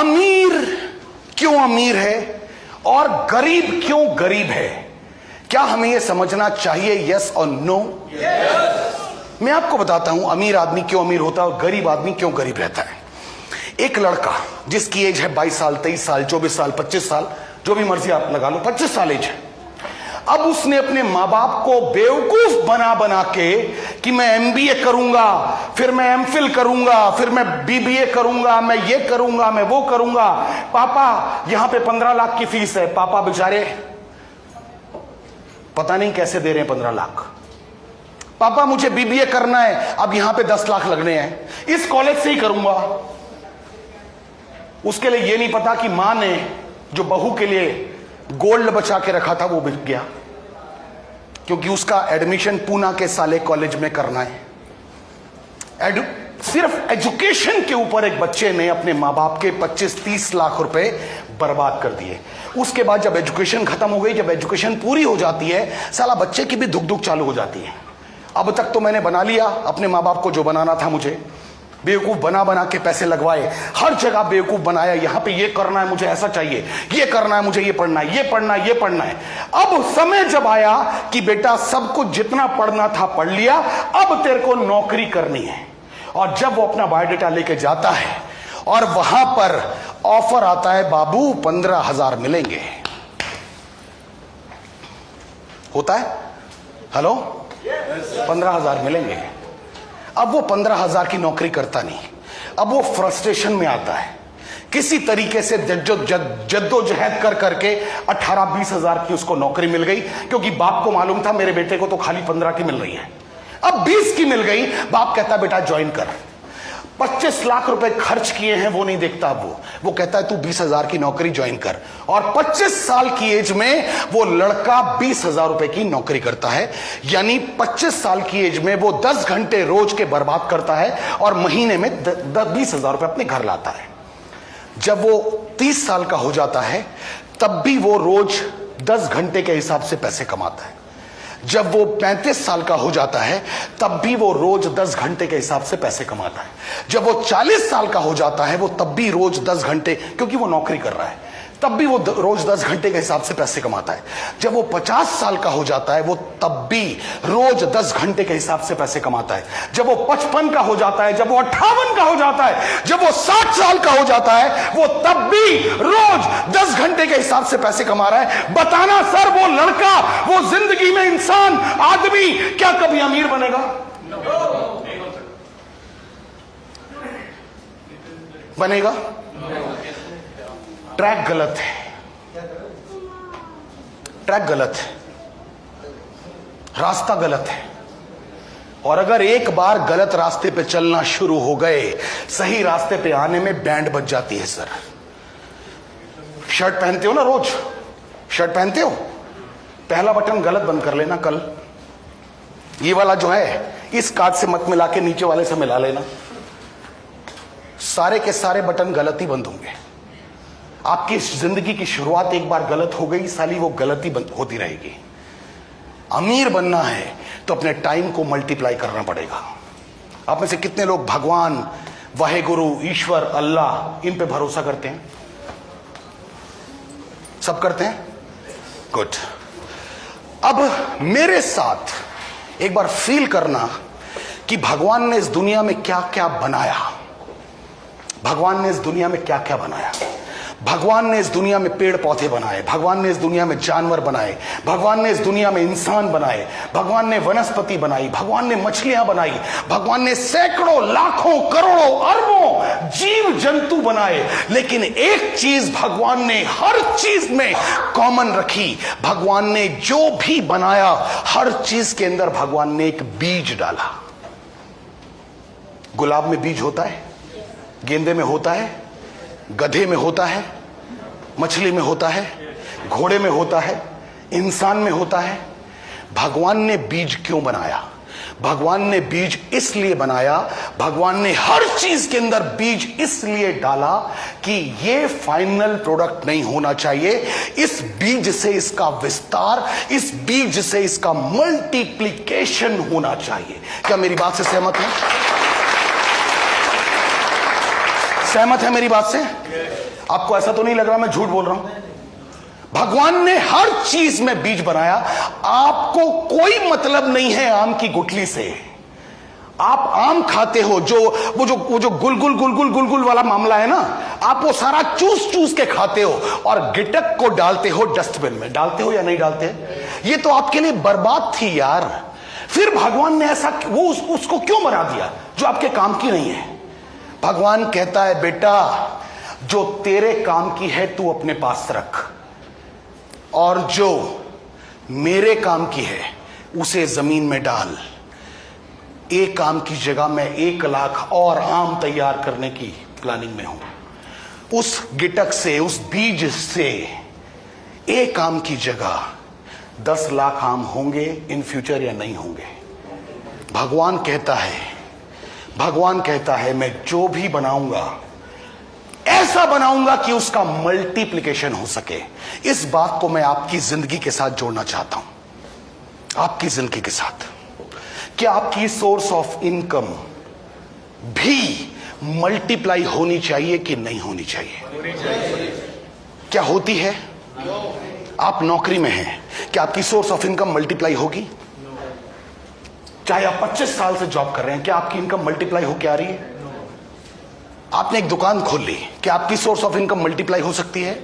अमीर क्यों अमीर है और गरीब क्यों गरीब है? क्या हमें यह समझना चाहिए, यस और नो? मैं आपको बताता हूं अमीर आदमी क्यों अमीर होता है और गरीब आदमी क्यों गरीब रहता है। एक लड़का जिसकी एज है 22 साल, 23 साल, 24 साल, 25 साल, जो भी मर्जी आप लगा लो, 25 साल एज है। अब उसने अपने मां बाप को बेवकूफ बना बना के कि मैं एमबीए करूंगा, फिर मैं एमफिल करूंगा, फिर मैं बीबीए करूंगा, मैं ये करूंगा, मैं वो करूंगा। पापा यहां पे 15 लाख की फीस है। पापा बेचारे पता नहीं कैसे दे रहे हैं 15 लाख। पापा मुझे बीबीए करना है, अब यहां पे 10 लाख लगने हैं, इस कॉलेज से ही करूंगा। उसके लिए यह नहीं पता कि मां ने जो बहू के लिए गोल्ड बचा के रखा था वो बिक गया, क्योंकि उसका एडमिशन पूना के साले कॉलेज में करना है। सिर्फ एजुकेशन के ऊपर एक बच्चे ने अपने मां बाप के 25-30 लाख रुपए बर्बाद कर दिए। उसके बाद जब एजुकेशन खत्म हो गई, जब एजुकेशन पूरी हो जाती है, साला बच्चे की भी धुक धुक चालू हो जाती है। अब तक तो मैंने बना लिया अपने मां बाप को जो बनाना था, मुझे बेवकूफ बना बना के पैसे लगवाए, हर जगह बेवकूफ बनाया। यहां पे ये करना है, मुझे ऐसा चाहिए, ये करना है, मुझे ये पढ़ना है, ये पढ़ना है, ये पढ़ना है। अब समय जब आया कि बेटा सब कुछ जितना पढ़ना था पढ़ लिया, अब तेरे को नौकरी करनी है। और जब वो अपना बायोडाटा लेके जाता है और वहां पर ऑफर आता है, बाबू 15,000 मिलेंगे। होता है, हेलो 15,000 मिलेंगे। अब वो 15,000 की नौकरी करता नहीं। अब वो फ्रस्ट्रेशन में आता है, किसी तरीके से जद्दोजहद कर करके 18-20 हजार की उसको नौकरी मिल गई, क्योंकि बाप को मालूम था मेरे बेटे को तो खाली 15 की मिल रही है। अब 20 की मिल गई, बाप कहता बेटा ज्वाइन कर। 25 लाख रुपए खर्च किए हैं वो नहीं देखता, वो कहता है तू 20,000 की नौकरी ज्वाइन कर। और 25 साल की एज में वो लड़का 20,000 रुपए की नौकरी करता है। यानी 25 साल की एज में वो 10 घंटे रोज के बर्बाद करता है और महीने में 20,000 रुपए अपने घर लाता है। जब वो 30 साल का हो जाता है तब भी वो रोज 10 घंटे के हिसाब से पैसे कमाता है। जब वो 35 साल का हो जाता है तब भी वो रोज 10 घंटे के हिसाब से पैसे कमाता है। जब वो 40 साल का हो जाता है वो तब भी रोज 10 घंटे, क्योंकि वो नौकरी कर रहा है, तब भी वो रोज 10 घंटे के हिसाब से पैसे कमाता है। जब वो 50 साल का हो जाता है वो तब भी रोज 10 घंटे के हिसाब से पैसे कमाता है। जब वो 55 का हो जाता है, जब वो 58 का हो जाता है, जब वो 60 साल का हो जाता है, वो तब भी रोज 10 घंटे के हिसाब से पैसे कमा रहा है। बताना सर, वो लड़का, वो जिंदगी में इंसान, आदमी क्या कभी अमीर बनेगा? बनेगा? ट्रैक गलत है, ट्रैक गलत है, रास्ता गलत है। और अगर एक बार गलत रास्ते पे चलना शुरू हो गए, सही रास्ते पे आने में बैंड बज जाती है। सर शर्ट पहनते हो ना, रोज शर्ट पहनते हो, पहला बटन गलत बंद कर लेना कल। ये वाला जो है इस कार्ड से मत मिला के नीचे वाले से मिला लेना, सारे के सारे बटन गलत ही बंद होंगे। आपकी जिंदगी की शुरुआत एक बार गलत हो गई, साली वो गलती होती रहेगी। अमीर बनना है तो अपने टाइम को मल्टीप्लाई करना पड़ेगा। आप में से कितने लोग भगवान, वाहेगुरु, ईश्वर, अल्लाह, इन पे भरोसा करते हैं? सब करते हैं? गुड। अब मेरे साथ एक बार फील करना कि भगवान ने इस दुनिया में क्या क्या बनाया। भगवान ने इस दुनिया में क्या क्या बनाया। भगवान ने इस दुनिया में पेड़ पौधे बनाए, भगवान ने इस दुनिया में जानवर बनाए, भगवान ने इस दुनिया में इंसान बनाए, भगवान ने वनस्पति बनाई, भगवान ने मछलियां बनाई, भगवान ने सैकड़ों, लाखों, करोड़ों, अरबों जीव जंतु बनाए। लेकिन एक चीज भगवान ने हर चीज में कॉमन रखी। भगवान ने जो भी बनाया हर चीज के अंदर भगवान ने एक बीज डाला। गुलाब में बीज होता है, गेंदे में होता है, गधे में होता है, मछली में होता है, घोड़े में होता है, इंसान में होता है। भगवान ने बीज क्यों बनाया? भगवान ने बीज इसलिए बनाया, भगवान ने हर चीज के अंदर बीज इसलिए डाला कि ये फाइनल प्रोडक्ट नहीं होना चाहिए, इस बीज से इसका विस्तार, इस बीज से इसका मल्टीप्लिकेशन होना चाहिए। क्या मेरी बात से सहमत है? सहमत है मेरी बात से? आपको ऐसा तो नहीं लग रहा मैं झूठ बोल रहा हूं? भगवान ने हर चीज में बीज बनाया। आपको कोई मतलब नहीं है आम की गुठली से। आप आम खाते हो, वो जो गुलगुल वाला मामला है ना, आप वो सारा चूस चूस के खाते हो और गिटक को डालते हो डस्टबिन में। डालते हो या नहीं डालते? ये तो आपके लिए बर्बाद थी यार। फिर भगवान ने ऐसा उसको क्यों बना दिया जो आपके काम की नहीं है? भगवान कहता है बेटा, जो तेरे काम की है तू अपने पास रख, और जो मेरे काम की है उसे जमीन में डाल। एक काम की जगह मैं 1 लाख और आम तैयार करने की प्लानिंग में हूं। उस गिटक से, उस बीज से एक आम की जगह 10 लाख आम होंगे इन फ्यूचर या नहीं होंगे? भगवान कहता है मैं जो भी बनाऊंगा ऐसा बनाऊंगा कि उसका मल्टीप्लिकेशन हो सके। इस बात को मैं आपकी जिंदगी के साथ जोड़ना चाहता हूं। आपकी जिंदगी के साथ क्या आपकी सोर्स ऑफ इनकम भी मल्टीप्लाई होनी चाहिए कि नहीं होनी चाहिए? क्या होती है? आप नौकरी में हैं, क्या आपकी सोर्स ऑफ इनकम मल्टीप्लाई होगी? चाहे आप 25 साल से जॉब कर रहे हैं, क्या आपकी इनकम मल्टीप्लाई होकर आ रही है? आपने एक दुकान खोल ली, क्या आपकी सोर्स ऑफ इनकम मल्टीप्लाई हो सकती है?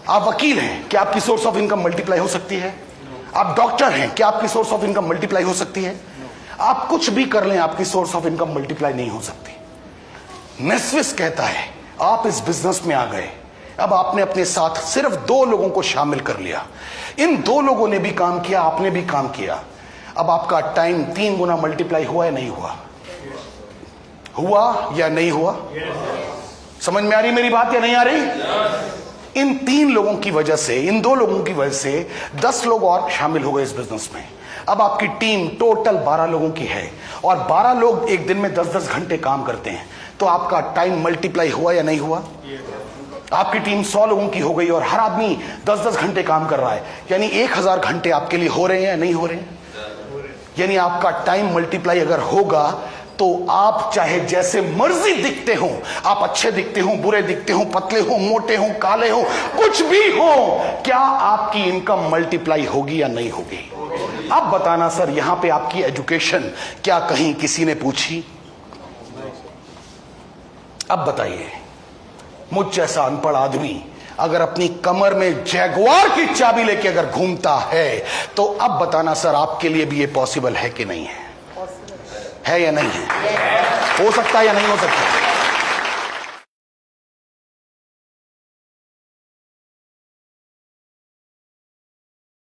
आप वकील हैं, क्या आपकी सोर्स ऑफ इनकम मल्टीप्लाई हो सकती है? आप डॉक्टर हैं, क्या आपकी सोर्स ऑफ इनकम मल्टीप्लाई हो सकती है? आप कुछ भी कर लें, आपकी सोर्स ऑफ इनकम मल्टीप्लाई नहीं हो सकती। नेस्विस कहता है आप इस बिजनेस में आ गए, अब आपने अपने साथ सिर्फ 2 लोगों को शामिल कर लिया। इन 2 लोगों ने भी काम किया, आपने भी काम किया। अब आपका टाइम 3 गुना मल्टीप्लाई हुआ या नहीं हुआ? हुआ या नहीं हुआ? समझ में आ रही मेरी बात या नहीं आ रही? इन 3 लोगों की वजह से, इन 2 लोगों की वजह से 10 लोग और शामिल हो गए इस बिजनेस में। अब आपकी टीम टोटल 12 लोगों की है और 12 लोग एक दिन में 10-10 घंटे काम करते हैं। तो आपका टाइम मल्टीप्लाई हुआ या नहीं हुआ? आपकी टीम 100 लोगों की हो गई और हर आदमी 10-10 घंटे काम कर रहा है, यानी 1000 घंटे आपके लिए हो रहे हैं या नहीं हो रहे हैं? यानी आपका टाइम मल्टीप्लाई अगर होगा तो आप चाहे जैसे मर्जी दिखते हो, आप अच्छे दिखते हो, बुरे दिखते हो, पतले हो, मोटे हो, काले हो, कुछ भी हो, क्या आपकी इनकम मल्टीप्लाई होगी या नहीं होगी? अब बताना सर, यहां पे आपकी एजुकेशन क्या कहीं किसी ने पूछी? अब बताइए, मुझ जैसा अनपढ़ आदमी अगर अपनी कमर में जैगुआर की चाबी लेके अगर घूमता है, तो अब बताना सर, आपके लिए भी ये पॉसिबल है कि नहीं है? है या नहीं है? हो सकता है या नहीं हो सकता?